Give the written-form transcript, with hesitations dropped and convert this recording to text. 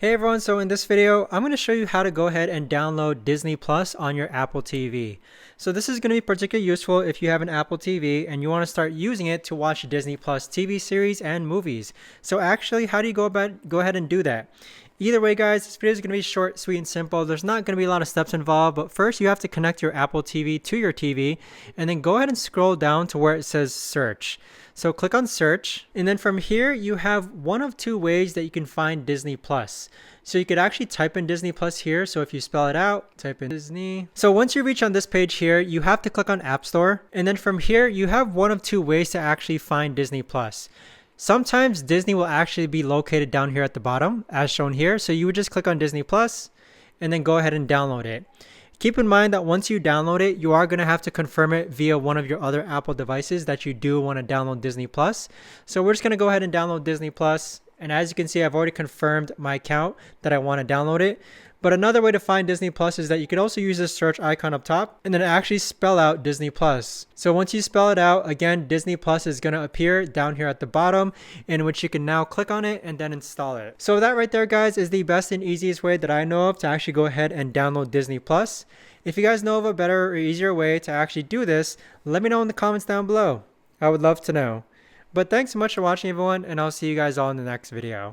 Hey everyone, so in this video, I'm going to show you how to go ahead and download Disney Plus on your Apple TV. So this is going to be particularly useful if you have an Apple TV and you want to start using it to watch Disney Plus TV series and movies. So actually, how do you go ahead and do that? Either way guys, this video is going to be short, sweet, and simple. There's not going to be a lot of steps involved, but first you have to connect your Apple TV to your TV and then go ahead and scroll down to where it says search. So click on search, and then from here you have one of two ways that you can find Disney Plus. So you could actually type in Disney Plus here. So if you spell it out, type in Disney. So once you reach on this page here, you have to click on App Store. And then from here, you have one of two ways to actually find Disney Plus. Sometimes Disney will actually be located down here at the bottom as shown here. So you would just click on Disney Plus and then go ahead and download it. Keep in mind that once you download it, you are going to have to confirm it via one of your other Apple devices that you do want to download Disney Plus. So we're just going to go ahead and download Disney Plus. And as you can see, I've already confirmed my account that I want to download it. But another way to find Disney Plus is that you can also use this search icon up top and then actually spell out Disney Plus. So once you spell it out, again, Disney Plus is going to appear down here at the bottom, in which you can now click on it and then install it. So that right there, guys, is the best and easiest way that I know of to actually go ahead and download Disney Plus. If you guys know of a better or easier way to actually do this, let me know in the comments down below. I would love to know. But thanks so much for watching, everyone, and I'll see you guys all in the next video.